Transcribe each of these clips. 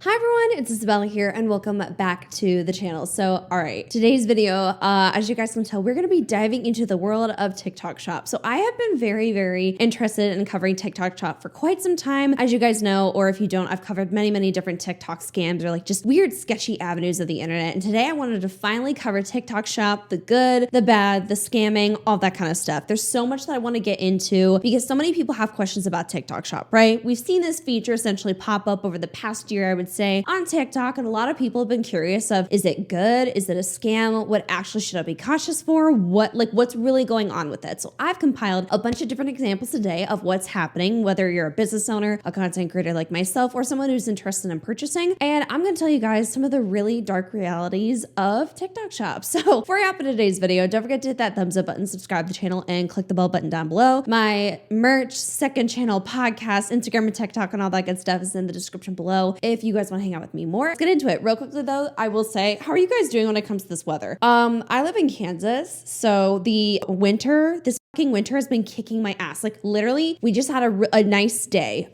Hi everyone, it's Isabella here and welcome back to the channel. So, all right, today's video, as you guys can tell, we're going to be diving into the world of TikTok Shop. So I have been very interested in covering TikTok Shop for quite some time. As you guys know, or if you don't, I've covered many different TikTok scams or like just weird, sketchy avenues of the internet. And today I wanted to finally cover TikTok Shop, the good, the bad, the scamming, all that kind of stuff. There's so much that I want to get into because so many people have questions about TikTok Shop, right? We've seen this feature essentially pop up over the past year, I would say, on TikTok, and a lot of people have been curious of, is it good? Is it a scam? What actually should I be cautious for? What's really going on with it? So I've compiled a bunch of different examples today of what's happening, whether you're a business owner, a content creator like myself, or someone who's interested in purchasing. And I'm going to tell you guys some of the really dark realities of TikTok Shop. So before I hop into today's video, don't forget to hit that thumbs up button, subscribe to the channel, and click the bell button down below. My merch, second channel, podcast, Instagram, and TikTok, and all that good stuff is in the description below if you guys want to hang out with me more. Let's get into it. Real quickly though, I will say, how are you guys doing when it comes to this weather? I live in Kansas, so this fucking winter has been kicking my ass. Like literally, we just had a nice day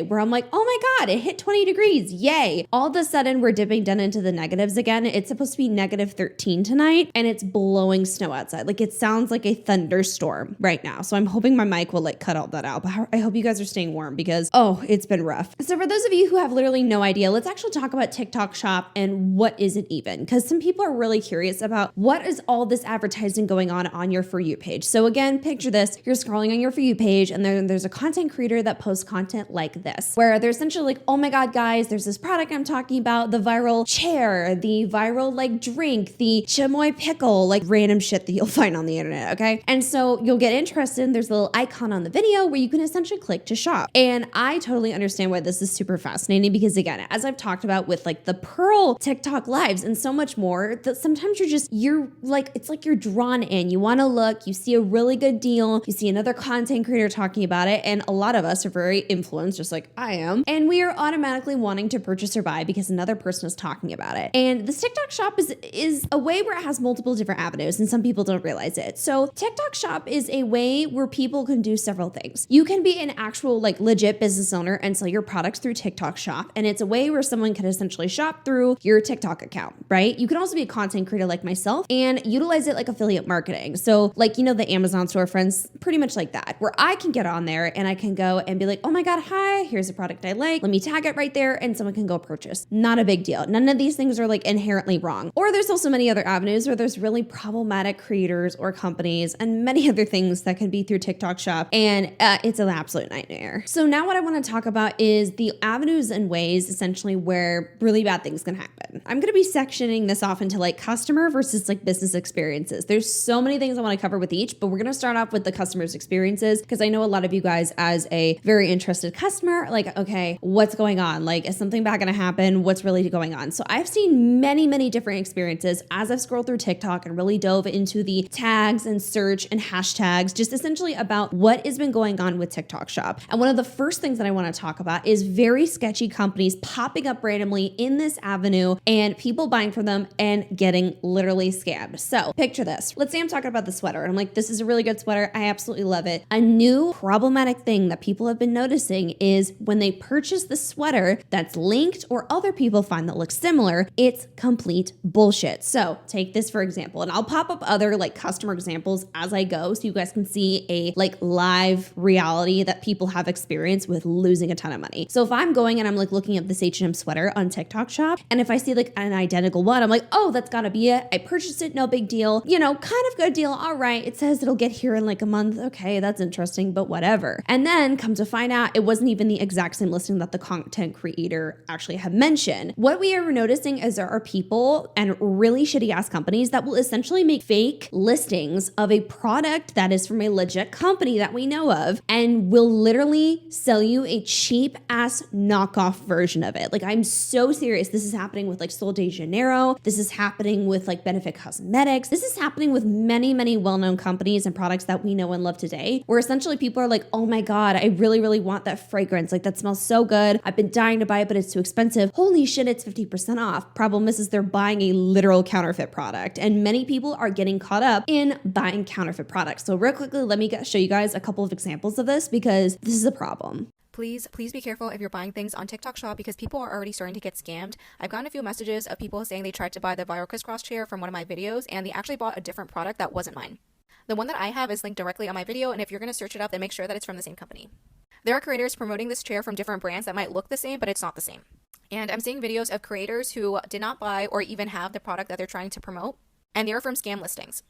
where I'm like, oh my God, it hit 20 degrees. Yay. All of a sudden we're dipping down into the negatives again. It's supposed to be -13 tonight and it's blowing snow outside. Like it sounds like a thunderstorm right now. So I'm hoping my mic will like cut all that out, but I hope you guys are staying warm because, oh, it's been rough. So for those of you who have literally no idea, let's actually talk about TikTok Shop and what is it even? Because some people are really curious about what is all this advertising going on your For You page. So again, picture this, you're scrolling on your For You page and then there's a content creator that posts content like this, where they're essentially like, oh my God, guys, there's this product I'm talking about, the viral chair, the viral like drink, the chamoy pickle, like random shit that you'll find on the internet, okay? And so you'll get interested and there's a little icon on the video where you can essentially click to shop. And I totally understand why this is super fascinating because again, as I've talked about with like the Pearl TikTok lives and so much more, that sometimes you're like, it's like you're drawn in. You want to look, you see a really good deal, you see another content creator talking about it, and a lot of us are very influenced, just like I am, and we are automatically wanting to purchase or buy because another person is talking about it. And this TikTok Shop is a way where it has multiple different avenues, and some people don't realize it. So TikTok Shop is a way where people can do several things. You can be an actual like legit business owner and sell your products through TikTok Shop, and it's a way where someone can essentially shop through your TikTok account, right? You can also be a content creator like myself and utilize it like affiliate marketing. So like, you know, the Amazon storefronts, pretty much like that, where I can get on there and I can go and be like, oh my God, hi, here's a product I like. Let me tag it right there and someone can go purchase. Not a big deal. None of these things are like inherently wrong. Or there's also many other avenues where there's really problematic creators or companies and many other things that can be through TikTok Shop. And it's an absolute nightmare. So now what I want to talk about is the avenues and ways essentially where really bad things can happen. I'm going to be sectioning this off into like customer versus like business experiences. There's so many things I want to cover with each, but we're going to start off with the customer's experiences because I know a lot of you guys as a very interested customer, like, okay, what's going on? Like, is something bad going to happen? What's really going on? So I've seen many different experiences as I've scrolled through TikTok and really dove into the tags and search and hashtags, just essentially about what has been going on with TikTok Shop. And one of the first things that I want to talk about is very sketchy companies popping up randomly in this avenue and people buying from them and getting literally scammed. So picture this. Let's say I'm talking about the sweater and I'm like, this is a really good sweater. I absolutely love it. A new problematic thing that people have been noticing is when they purchase the sweater that's linked or other people find that looks similar, it's complete bullshit. So take this for example, and I'll pop up other like customer examples as I go so you guys can see a like live reality that people have experienced with losing a ton of money. So if I'm going and I'm like looking at this H&M sweater on TikTok Shop, and if I see like an identical one, I'm like, oh, that's gotta be it. I purchased it, no big deal. You know, kind of good deal. All right. It says it'll get here in like a month. Okay, that's interesting, but whatever. And then come to find out it wasn't even the exact same listing that the content creator actually had mentioned. What we are noticing is there are people and really shitty ass companies that will essentially make fake listings of a product that is from a legit company that we know of and will literally sell you a cheap ass knockoff version of it. Like I'm so serious. This is happening with like Sol de Janeiro. This is happening with like Benefit Cosmetics. This is happening with many well-known companies and products that we know and love today, where essentially people are like, oh my God, I really want that fragrance. Like that smells so good. I've been dying to buy it, but it's too expensive. Holy shit, it's 50% off. Problem is they're buying a literal counterfeit product. And many people are getting caught up in buying counterfeit products. So real quickly, let me show you guys a couple of examples of this because this is a problem. Please be careful if you're buying things on TikTok Shop because people are already starting to get scammed. I've gotten a few messages of people saying they tried to buy the viral crisscross chair from one of my videos and they actually bought a different product that wasn't mine. The one that I have is linked directly on my video, and if you're going to search it up, then make sure that it's from the same company. There are creators promoting this chair from different brands that might look the same, but it's not the same. And I'm seeing videos of creators who did not buy or even have the product that they're trying to promote, and they're from scam listings.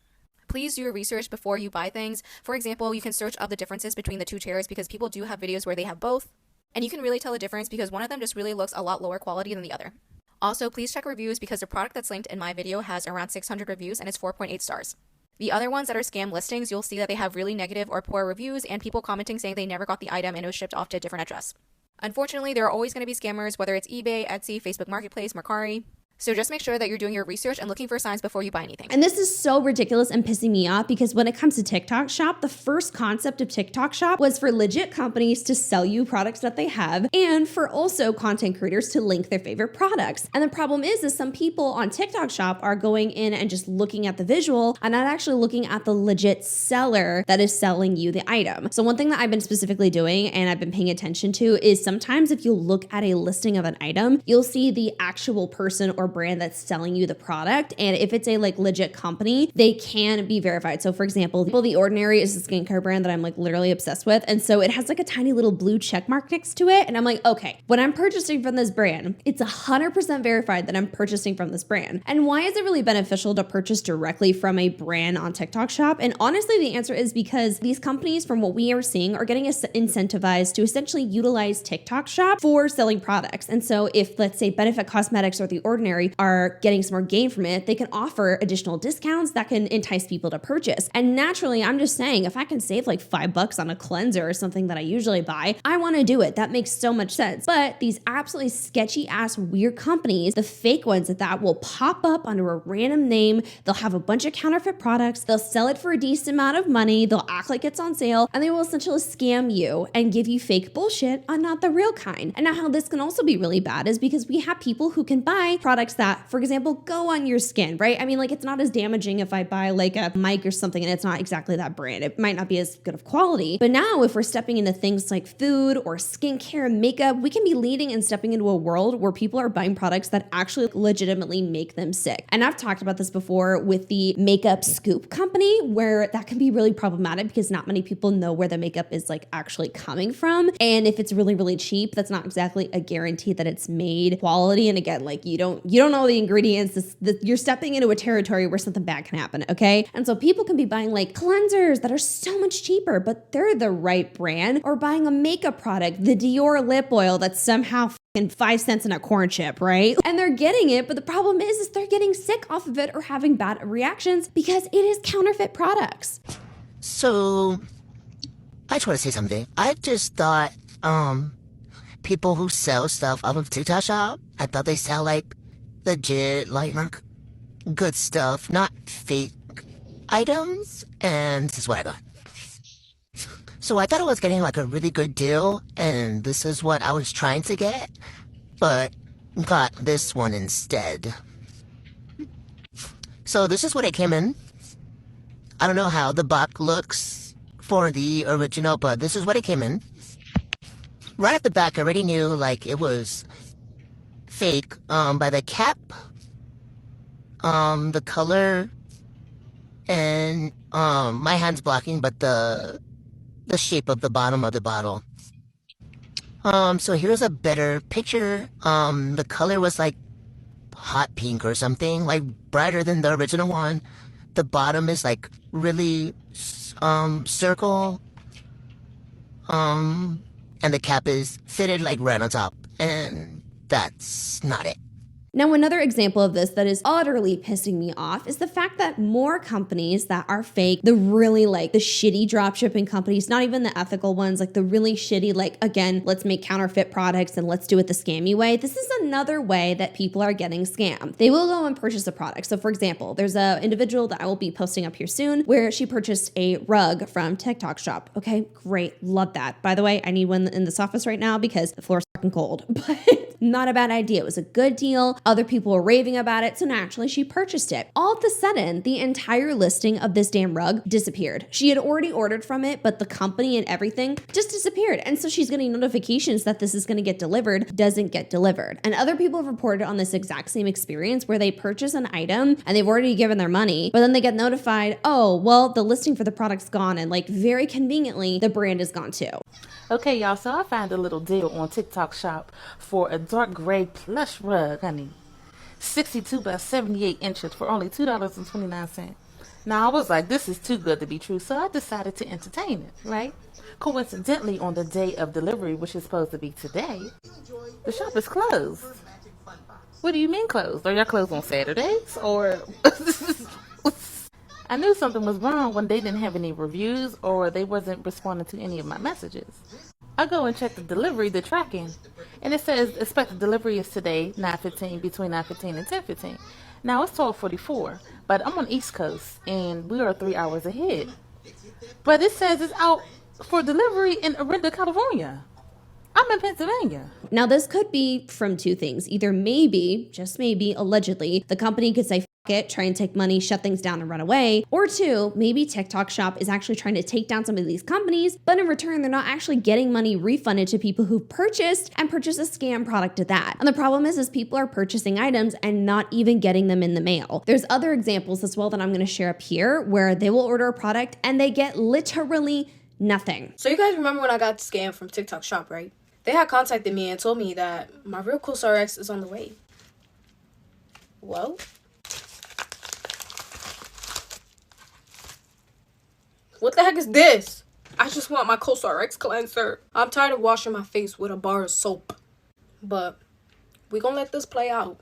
Please do your research before you buy things. For example, you can search up the differences between the two chairs because people do have videos where they have both. And you can really tell the difference because one of them just really looks a lot lower quality than the other. Also, please check reviews because the product that's linked in my video has around 600 reviews and it's 4.8 stars. The other ones that are scam listings, you'll see that they have really negative or poor reviews and people commenting saying they never got the item and it was shipped off to a different address. Unfortunately, there are always going to be scammers, whether it's eBay, Etsy, Facebook Marketplace, Mercari. So just make sure that you're doing your research and looking for signs before you buy anything. And this is so ridiculous and pissing me off because when it comes to TikTok Shop, the first concept of TikTok Shop was for legit companies to sell you products that they have and for also content creators to link their favorite products. And the problem is some people on TikTok Shop are going in and just looking at the visual and not actually looking at the legit seller that is selling you the item. So one thing that I've been specifically doing and I've been paying attention to is sometimes if you look at a listing of an item, you'll see the actual person or brand that's selling you the product. And if it's a legit company, they can be verified. So for example, The Ordinary is a skincare brand that I'm literally obsessed with. And so it has a tiny little blue check mark next to it. And I'm like, okay, when I'm purchasing from this brand, it's 100% verified that I'm purchasing from this brand. And why is it really beneficial to purchase directly from a brand on TikTok Shop? And honestly, the answer is because these companies, from what we are seeing, are getting incentivized to essentially utilize TikTok Shop for selling products. And so if, let's say, Benefit Cosmetics or The Ordinary are getting some more gain from it, they can offer additional discounts that can entice people to purchase. And naturally, I'm just saying, if I can save $5 on a cleanser or something that I usually buy, I want to do it. That makes so much sense. But these absolutely sketchy ass weird companies, the fake ones that will pop up under a random name, they'll have a bunch of counterfeit products, they'll sell it for a decent amount of money, they'll act like it's on sale, and they will essentially scam you and give you fake bullshit on not the real kind. And now how this can also be really bad is because we have people who can buy products that, for example, go on your skin, right? I mean, it's not as damaging if I buy a mic or something and it's not exactly that brand. It might not be as good of quality. But now if we're stepping into things like food or skincare and makeup, we can be leading and stepping into a world where people are buying products that actually legitimately make them sick. And I've talked about this before with the makeup scoop company, where that can be really problematic because not many people know where the makeup is actually coming from. And if it's really, really cheap, that's not exactly a guarantee that it's made quality. And again, you don't know the ingredients. You're stepping into a territory where something bad can happen, okay? And so people can be buying cleansers that are so much cheaper, but they're the right brand, or buying a makeup product, the Dior lip oil that's somehow 5 cents in a corn chip, right? And they're getting it, but the problem is they're getting sick off of it or having bad reactions because it is counterfeit products. So, I just want to say something. I just thought, people who sell stuff off of TikTok Shop, I thought they sell legit, good stuff, not fake items, and this is what I got. So I thought I was getting a really good deal, and this is what I was trying to get, but got this one instead. So this is what it came in. I don't know how the box looks for the original, but this is what it came in. Right at the back, I already knew it was fake by the cap, the color, and my hand's blocking, but the shape of the bottom of the bottle. So here's a better picture. The color was hot pink or something, brighter than the original one. The bottom is really circle, and the cap is fitted right on top, and that's not it. Now, another example of this that is utterly pissing me off is the fact that more companies that are fake, the really the shitty dropshipping companies, not even the ethical ones, the really shitty, again, let's make counterfeit products and let's do it the scammy way. This is another way that people are getting scammed. They will go and purchase a product. So for example, there's an individual that I will be posting up here soon where she purchased a rug from TikTok Shop. Okay, great. Love that. By the way, I need one in this office right now because the floor is fucking cold, but not a bad idea. It was a good deal. Other people were raving about it, so naturally she purchased it. All of a sudden, the entire listing of this damn rug disappeared. She had already ordered from it, but the company and everything just disappeared. And so she's getting notifications that this is going to get delivered, doesn't get delivered. And other people have reported on this exact same experience where they purchase an item and they've already given their money, but then they get notified, oh, well, the listing for the product's gone, and like very conveniently, the brand is gone too. Okay, y'all, so I found a little deal on TikTok Shop for a dark gray plush rug, honey. 62 by 78 inches for only $2.29. Now, I was like, this is too good to be true, so I decided to entertain it, right? Coincidentally, on the day of delivery, which is supposed to be today, the shop is closed. What do you mean closed? Are y'all closed on Saturdays? Or... I knew something was wrong when they didn't have any reviews or they wasn't responding to any of my messages. I go and check the delivery, the tracking, and it says expected delivery is today, 9:15, between 9:15 and 10:15. Now it's 12:44, but I'm on East Coast and we are 3 hours ahead. But it says it's out for delivery in Orinda, California. I'm in Pennsylvania. Now, this could be from two things. Either maybe, just maybe, allegedly, the company could say, it, try and take money, shut things down and run away. Or two, maybe TikTok Shop is actually trying to take down some of these companies, but in return, they're not actually getting money refunded to people who purchased a scam product at that. And the problem is people are purchasing items and not even getting them in the mail. There's other examples as well that I'm going to share up here where they will order a product and they get literally nothing. So you guys remember when I got scammed from TikTok Shop, right? They had contacted me and told me that my real COUNTERFEIT is on the way. Well, what the heck is this? I just want my COUNTERFEIT cleanser. I'm tired of washing my face with a bar of soap. But we gonna let this play out.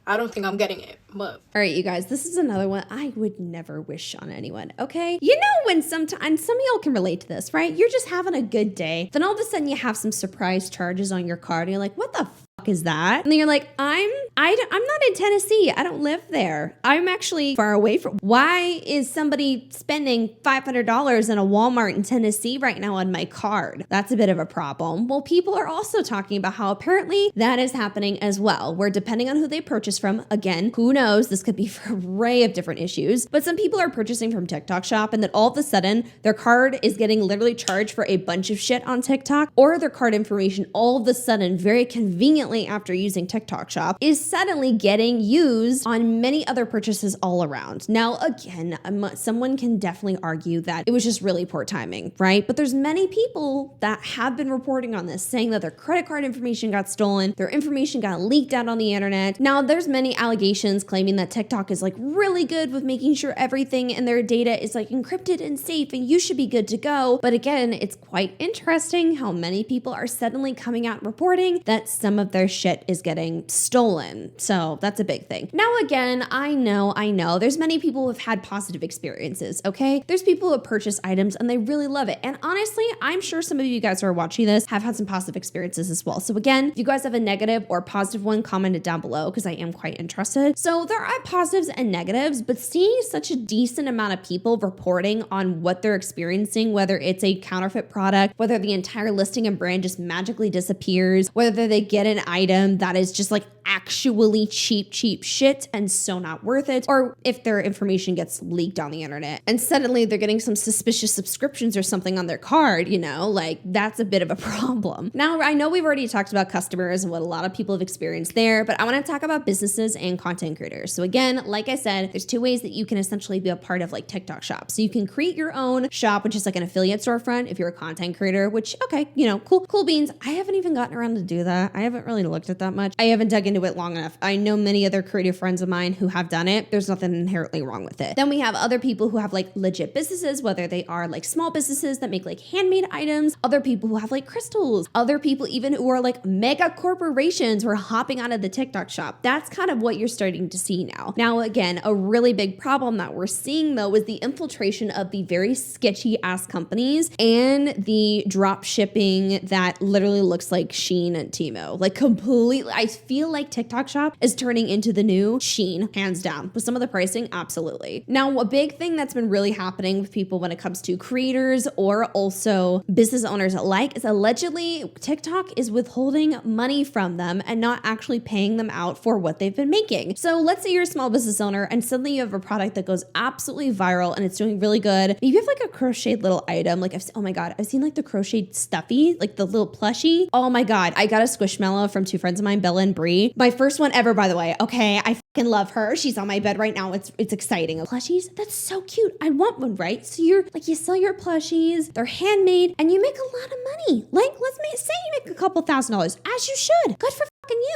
I don't think I'm getting it, but... All right, you guys, this is another one I would never wish on anyone, okay? You know when sometimes, some of y'all can relate to this, right? You're just having a good day. Then all of a sudden you have some surprise charges on your card and you're like, what the fuck is that? And then you're like, I'm not in Tennessee. I don't live there. I'm actually far away from... Why is somebody spending $500 in a Walmart in Tennessee right now on my card? That's a bit of a problem. Well, people are also talking about how apparently that is happening as well, where depending on who they purchase from, again, who knows, this could be for an array of different issues, but some people are purchasing from TikTok Shop and then all of a sudden their card is getting literally charged for a bunch of shit on TikTok, or their card information all of a sudden very conveniently after using TikTok Shop is suddenly getting used on many other purchases all around. Now, again, someone can definitely argue that it was just really poor timing, right? But there's many people that have been reporting on this, saying that their credit card information got stolen, their information got leaked out on the internet. Now, there's many allegations claiming that TikTok is like really good with making sure everything in their data is like encrypted and safe and you should be good to go. But again, it's quite interesting how many people are suddenly coming out and reporting that some of their shit is getting stolen. So that's a big thing. Now, again, I know there's many people who have had positive experiences, okay? There's people who have purchased items and they really love it. And honestly, I'm sure some of you guys who are watching this have had some positive experiences as well. So again, if you guys have a negative or positive one, comment it down below because I am quite interested. So there are positives and negatives, but seeing such a decent amount of people reporting on what they're experiencing, whether it's a counterfeit product, whether the entire listing and brand just magically disappears, whether they get an item that is just like actually cheap shit and so not worth it, or if their information gets leaked on the internet and suddenly they're getting some suspicious subscriptions or something on their card, you know, like that's a bit of a problem. Now, I know we've already talked about customers and what a lot of people have experienced there, but I want to talk about businesses and content creators. So again, like I said, there's two ways that you can essentially be a part of like TikTok Shop. So you can create your own shop, which is like an affiliate storefront if you're a content creator, which, okay, you know, cool beans. I haven't even gotten around to do that. I haven't really looked at that much. I haven't dug into it long enough. I know many other creative friends of mine who have done it. There's nothing inherently wrong with it. Then we have other people who have like legit businesses, whether they are like small businesses that make like handmade items, other people who have like crystals, other people even who are like mega corporations who are hopping out of the TikTok Shop. That's kind of what you're starting to see now. Now, again, a really big problem that we're seeing though is the infiltration of the very sketchy ass companies and the drop shipping that literally looks like Shein and Temu. Like completely, I feel like like TikTok Shop is turning into the new Shein, hands down. With some of the pricing, absolutely. Now, a big thing that's been really happening with people when it comes to creators or also business owners alike is allegedly TikTok is withholding money from them and not actually paying them out for what they've been making. So let's say you're a small business owner and suddenly you have a product that goes absolutely viral and it's doing really good. Maybe you have like a crocheted little item. Like oh my God, I've seen like the crocheted stuffy, like the little plushie. Oh my God, I got a Squishmallow from two friends of mine, Bella and Brie. My first one ever, by the way. Okay, I fucking love her. She's on my bed right now. It's exciting. Plushies, that's so cute. I want one, right? So you're like, you sell your plushies, they're handmade, and you make a lot of money. Like, say you make a couple $1,000s, as you should. Good for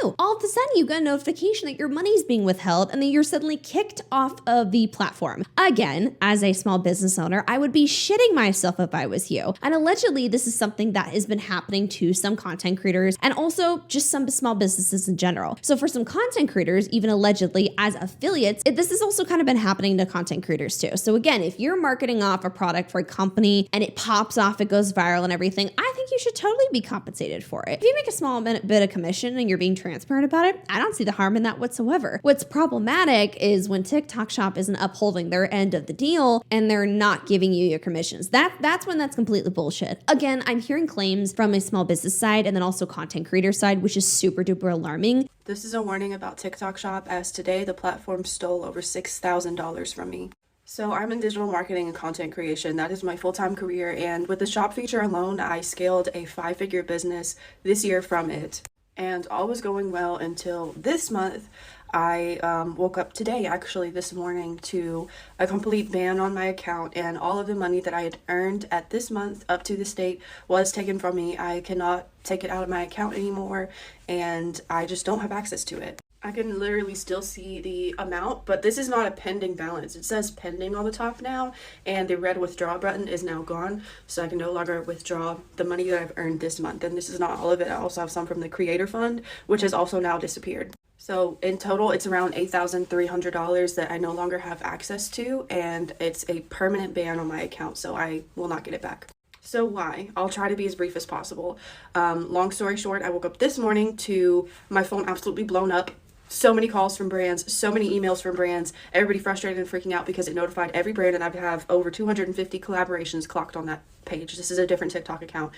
you. All of a sudden, you got a notification that your money's being withheld and then you're suddenly kicked off of the platform. Again, as a small business owner, I would be shitting myself if I was you. And allegedly, this is something that has been happening to some content creators and also just some small businesses in general. So for some content creators, even allegedly as affiliates, this has also kind of been happening to content creators too. So again, if you're marketing off a product for a company and it pops off, it goes viral and everything, I think you should totally be compensated for it. If you make a small bit of commission and you're being transparent about it, I don't see the harm in that whatsoever. What's problematic is when TikTok Shop isn't upholding their end of the deal and they're not giving you your commissions. That's when that's completely bullshit. Again, I'm hearing claims from a small business side and then also content creator side, which is super duper alarming. This is a warning about TikTok Shop, as today the platform stole over $6,000 from me. So I'm in digital marketing and content creation. That is my full-time career, and with the shop feature alone, I scaled a 5-figure business this year from it. And all was going well until this month. I woke up today, actually this morning, to a complete ban on my account, and all of the money that I had earned at this month up to this date was taken from me. I cannot take it out of my account anymore, and I just don't have access to it. I can literally still see the amount, but this is not a pending balance. It says pending on the top now, and the red withdraw button is now gone, so I can no longer withdraw the money that I've earned this month. And this is not all of it. I also have some from the creator fund, which has also now disappeared. So in total, it's around $8,300 that I no longer have access to, and it's a permanent ban on my account, so I will not get it back. So why? I'll try to be as brief as possible. Long story short, I woke up this morning to my phone absolutely blown up. So many calls from brands, so many emails from brands, everybody frustrated and freaking out because it notified every brand, and I have over 250 collaborations clocked on that page. This is a different TikTok account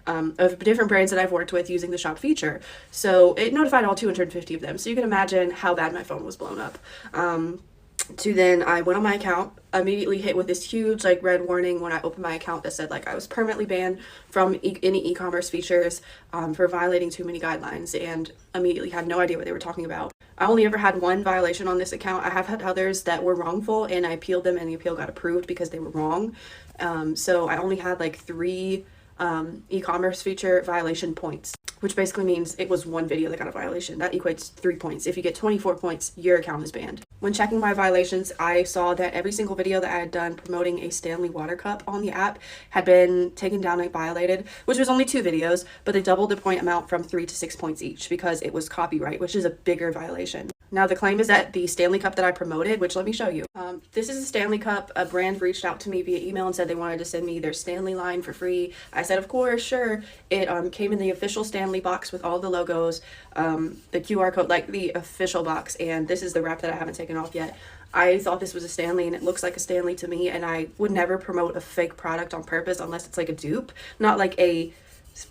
of different brands that I've worked with using the shop feature. So it notified all 250 of them. So you can imagine how bad my phone was blown up. Then I went on my account, immediately hit with this huge red warning when I opened my account that said I was permanently banned from any e-commerce features for violating too many guidelines, and immediately had no idea what they were talking about. I only ever had one violation on this account. I have had others that were wrongful, and I appealed them, and the appeal got approved because they were wrong. So I only had 3 e-commerce feature violation points, which basically means it was one video that got a violation. That equates 3 points. If you get 24 points, your account is banned. When checking my violations, I saw that every single video that I had done promoting a Stanley water cup on the app had been taken down and violated, which was only 2 videos, but they doubled the point amount from 3 to 6 points each because it was copyright, which is a bigger violation. Now, the claim is that the Stanley Cup that I promoted, which let me show you. This is a Stanley Cup. A brand reached out to me via email and said they wanted to send me their Stanley line for free. I said, of course, sure. It came in the official Stanley box with all the logos, the QR code, the official box, and this is the wrap that I haven't taken off yet. I thought this was a Stanley, and it looks like a Stanley to me, and I would never promote a fake product on purpose unless it's a dupe, not a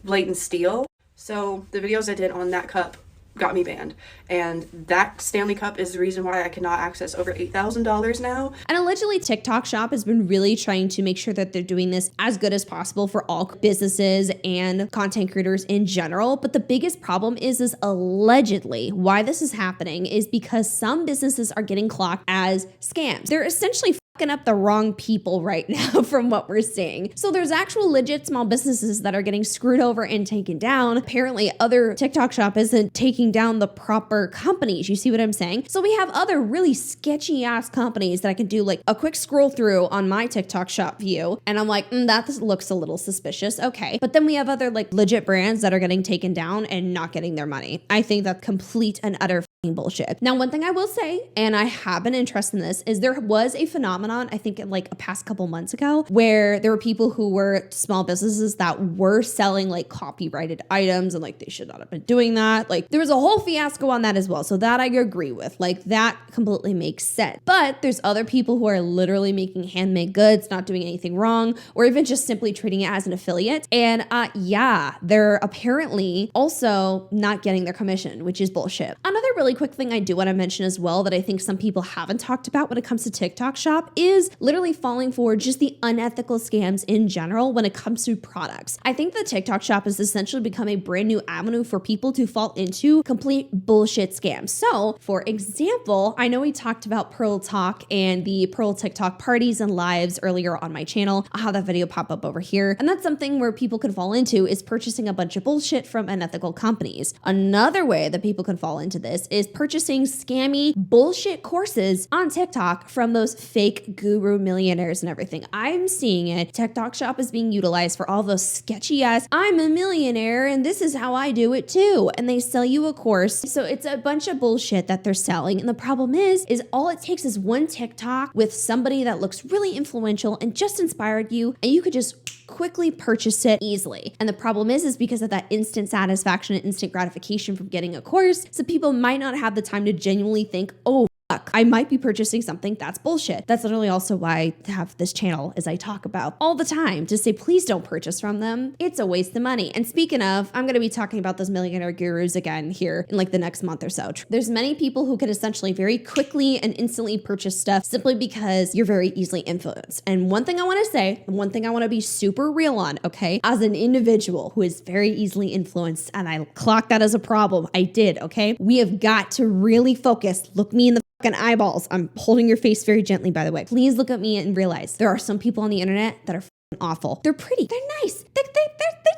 blatant steal. So the videos I did on that cup got me banned, and that Stanley Cup is the reason why I cannot access over $8,000 now. And allegedly TikTok Shop has been really trying to make sure that they're doing this as good as possible for all businesses and content creators in general. But the biggest problem is allegedly why this is happening is because some businesses are getting clocked as scams. They're essentially up the wrong people right now from what we're seeing. So there's actual legit small businesses that are getting screwed over and taken down. Apparently other TikTok Shop isn't taking down the proper companies. You see what I'm saying? So we have other really sketchy ass companies that I can do a quick scroll through on my TikTok Shop view. And I'm that looks a little suspicious. Okay. But then we have other legit brands that are getting taken down and not getting their money. I think that's complete and utter bullshit. Now, one thing I will say, and I have an interest in this, is there was a phenomenon phenomenon, I think in like a past couple months ago, where there were people who were small businesses that were selling like copyrighted items and like they should not have been doing that. Like there was a whole fiasco on that as well. So that I agree with. Like that completely makes sense. But there's other people who are literally making handmade goods, not doing anything wrong, or even just simply treating it as an affiliate. And yeah, they're apparently also not getting their commission, which is bullshit. Another really quick thing I do want to mention as well that I think some people haven't talked about when it comes to TikTok Shop is literally falling for just the unethical scams in general when it comes to products. I think the TikTok Shop has essentially become a brand new avenue for people to fall into complete bullshit scams. So, for example, I know we talked about Pearl Talk and the Pearl TikTok parties and lives earlier on my channel. I'll have that video pop up over here. And that's something where people can fall into is purchasing a bunch of bullshit from unethical companies. Another way that people can fall into this is purchasing scammy bullshit courses on TikTok from those fake guru millionaires and everything. I'm seeing it. TikTok Shop is being utilized for all those sketchy ass, I'm a millionaire and this is how I do it too. And they sell you a course. So it's a bunch of bullshit that they're selling. And the problem is all it takes is one TikTok with somebody that looks really influential and just inspired you, and you could just quickly purchase it easily. And the problem is because of that instant satisfaction and instant gratification from getting a course, so people might not have the time to genuinely think, oh, fuck, I might be purchasing something that's bullshit. That's literally also why I have this channel, as I talk about all the time, to say, please don't purchase from them. It's a waste of money. And speaking of, I'm going to be talking about those millionaire gurus again here in like the next month or so. There's many people who can essentially very quickly and instantly purchase stuff simply because you're very easily influenced. And one thing I want to say, and one thing I want to be super real on, okay, as an individual who is very easily influenced, and I clocked that as a problem, I did, okay? We have got to really focus. Look me in the fucking eyeballs. I'm holding your face very gently, by the way. Please look at me and realize there are some people on the internet that are awful. They're pretty. They're nice. They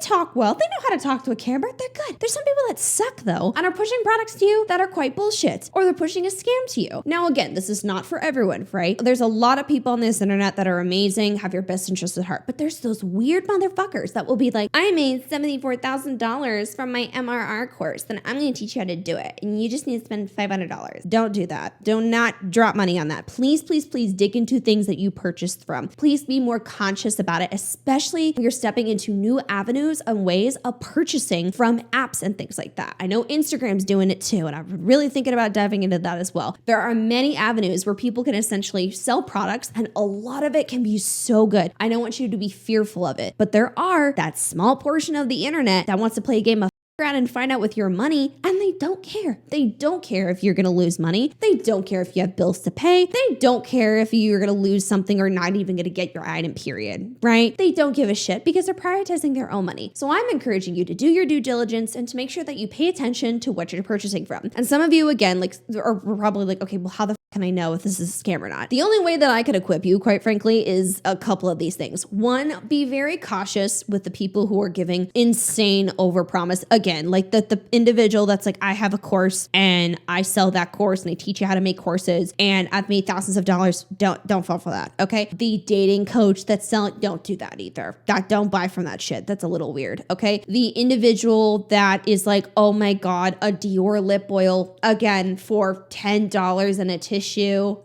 talk well. They know how to talk to a camera. They're good. There's some people that suck though and are pushing products to you that are quite bullshit, or they're pushing a scam to you. Now again, this is not for everyone, right? There's a lot of people on this internet that are amazing, have your best interest at heart, but there's those weird motherfuckers that will be like, I made $74,000 from my MRR course, then I'm going to teach you how to do it, and you just need to spend $500. Don't do that. Do not drop money on that. Please, please, please dig into things that you purchased from. Please be more conscious about it, especially when you're stepping into new avenues and ways of purchasing from apps and things like that. I know Instagram's doing it too, and I'm really thinking about diving into that as well. There are many avenues where people can essentially sell products, and a lot of it can be so good. I don't want you to be fearful of it, but there are that small portion of the internet that wants to play a game of around and find out with your money, and they don't care. They don't care if you're going to lose money. They don't care if you have bills to pay. They don't care if you're going to lose something or not even going to get your item, period, right? They don't give a shit because they're prioritizing their own money. So I'm encouraging you to do your due diligence and to make sure that you pay attention to what you're purchasing from. And some of you, again, like, are probably like, okay, well, how the can I know if this is a scam or not? The only way that I could equip you, quite frankly, is a couple of these things. One, be very cautious with the people who are giving insane overpromise. Again, like the individual that's like, I have a course and I sell that course and I teach you how to make courses and I've made thousands of dollars. Don't fall for that. Okay. The dating coach that's selling, don't do that either. Don't buy from that shit. That's a little weird. Okay. The individual that is like, oh my God, a Dior lip oil again for $10 in a tissue.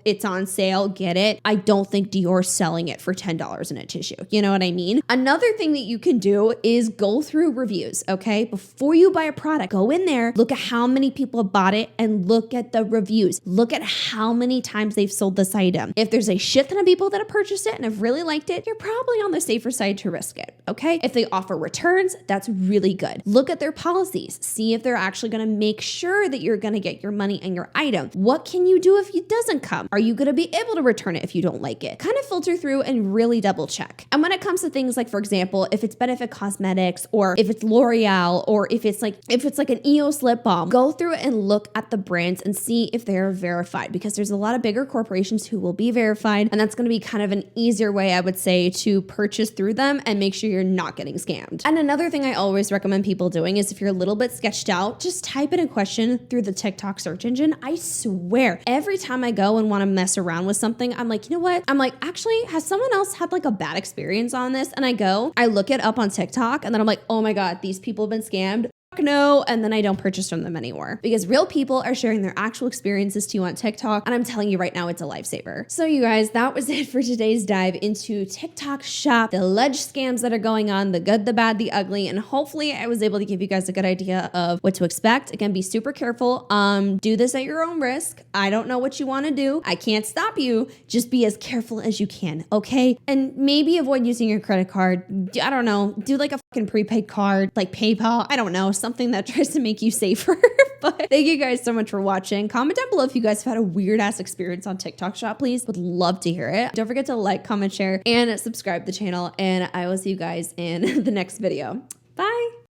It's on sale. Get it? I don't think Dior's selling it for $10 in a tissue. You know what I mean? Another thing that you can do is go through reviews. Okay. Before you buy a product, go in there, look at how many people bought it and look at the reviews. Look at how many times they've sold this item. If there's a shit ton of people that have purchased it and have really liked it, you're probably on the safer side to risk it. Okay. If they offer returns, that's really good. Look at their policies. See if they're actually going to make sure that you're going to get your money and your item. What can you do if it doesn't come? Are you going to be able to return it if you don't like it? Kind of filter through and really double check. And when it comes to things like, for example, if it's Benefit Cosmetics or if it's L'Oreal or if it's like an EOS lip balm, go through it and look at the brands and see if they're verified, because there's a lot of bigger corporations who will be verified, and that's going to be kind of an easier way, I would say, to purchase through them and make sure you're not getting scammed. And another thing I always recommend people doing is if you're a little bit sketched out, just type in a question through the TikTok search engine. I swear, every time I go and want to mess around with something, I'm like, you know what? I'm like, actually, has someone else had like a bad experience on this? And I look it up on TikTok, and then I'm like, oh my God, these people have been scammed. no, and then I don't purchase from them anymore because real people are sharing their actual experiences to you on TikTok, and I'm telling you right now, it's a lifesaver. So you guys, that was it for today's dive into TikTok Shop, the alleged scams that are going on, the good, the bad, the ugly, and hopefully I was able to give you guys a good idea of what to expect. Again, be super careful. Do this at your own risk. I don't know what you want to do. I can't stop you. Just be as careful as you can, okay? And maybe avoid using your credit card. I don't know. Do like a fucking prepaid card, like PayPal. I don't know. Something that tries to make you safer. But thank you guys so much for watching. Comment down below if you guys have had a weird ass experience on TikTok Shop, please. Would love to hear it. Don't forget to like, comment, share, and subscribe to the channel. And I will see you guys in the next video. Bye.